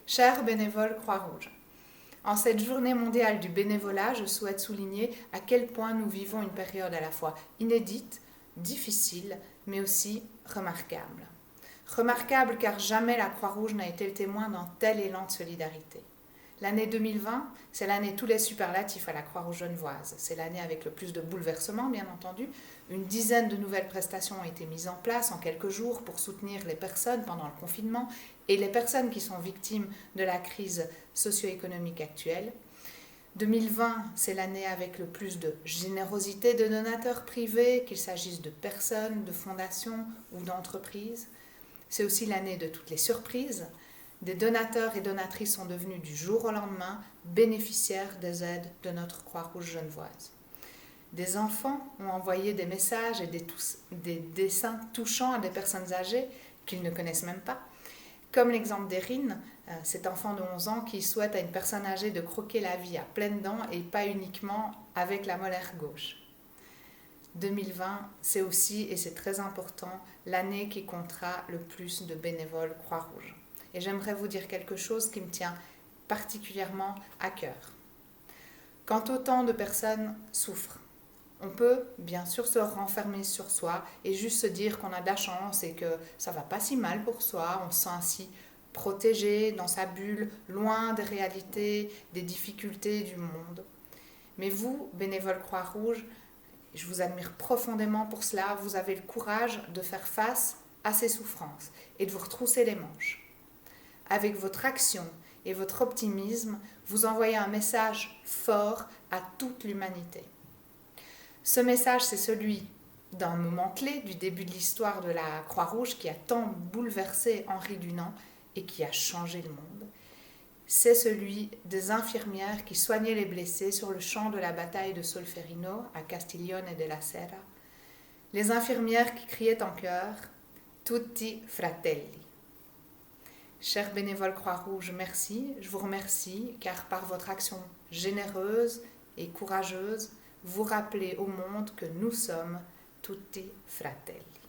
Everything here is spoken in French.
Chers bénévoles Croix-Rouge, en cette journée mondiale du bénévolat, je souhaite souligner à quel point nous vivons une période à la fois inédite, difficile, mais aussi remarquable. Remarquable car jamais la Croix-Rouge n'a été le témoin d'un tel élan de solidarité. L'année 2020, c'est l'année tous les superlatifs à la Croix-Rouge genevoise. C'est l'année avec le plus de bouleversements, bien entendu. Une dizaine de nouvelles prestations ont été mises en place en quelques jours pour soutenir les personnes pendant le confinement et les personnes qui sont victimes de la crise socio-économique actuelle. 2020, c'est l'année avec le plus de générosité de donateurs privés, qu'il s'agisse de personnes, de fondations ou d'entreprises. C'est aussi l'année de toutes les surprises. Des donateurs et donatrices sont devenus du jour au lendemain bénéficiaires des aides de notre Croix-Rouge genevoise. Des enfants ont envoyé des messages et des dessins touchants à des personnes âgées qu'ils ne connaissent même pas, comme l'exemple d'Erin, cet enfant de 11 ans qui souhaite à une personne âgée de croquer la vie à pleines dents et pas uniquement avec la molaire gauche. 2020, c'est aussi, et c'est très important, l'année qui comptera le plus de bénévoles Croix-Rouge. Et j'aimerais vous dire quelque chose qui me tient particulièrement à cœur. Quand autant de personnes souffrent, on peut bien sûr se renfermer sur soi et juste se dire qu'on a de la chance et que ça va pas si mal pour soi. On se sent ainsi protégé dans sa bulle, loin des réalités, des difficultés du monde. Mais vous, bénévoles Croix-Rouge, je vous admire profondément pour cela. Vous avez le courage de faire face à ces souffrances et de vous retrousser les manches. Avec votre action et votre optimisme, vous envoyez un message fort à toute l'humanité. Ce message, c'est celui d'un moment clé du début de l'histoire de la Croix-Rouge qui a tant bouleversé Henri Dunant et qui a changé le monde. C'est celui des infirmières qui soignaient les blessés sur le champ de la bataille de Solferino à Castiglione della Sera. Les infirmières qui criaient en chœur « Tutti fratelli ». Chers bénévoles Croix-Rouge, merci. Je vous remercie car par votre action généreuse et courageuse, vous rappelez au monde que nous sommes tutti fratelli.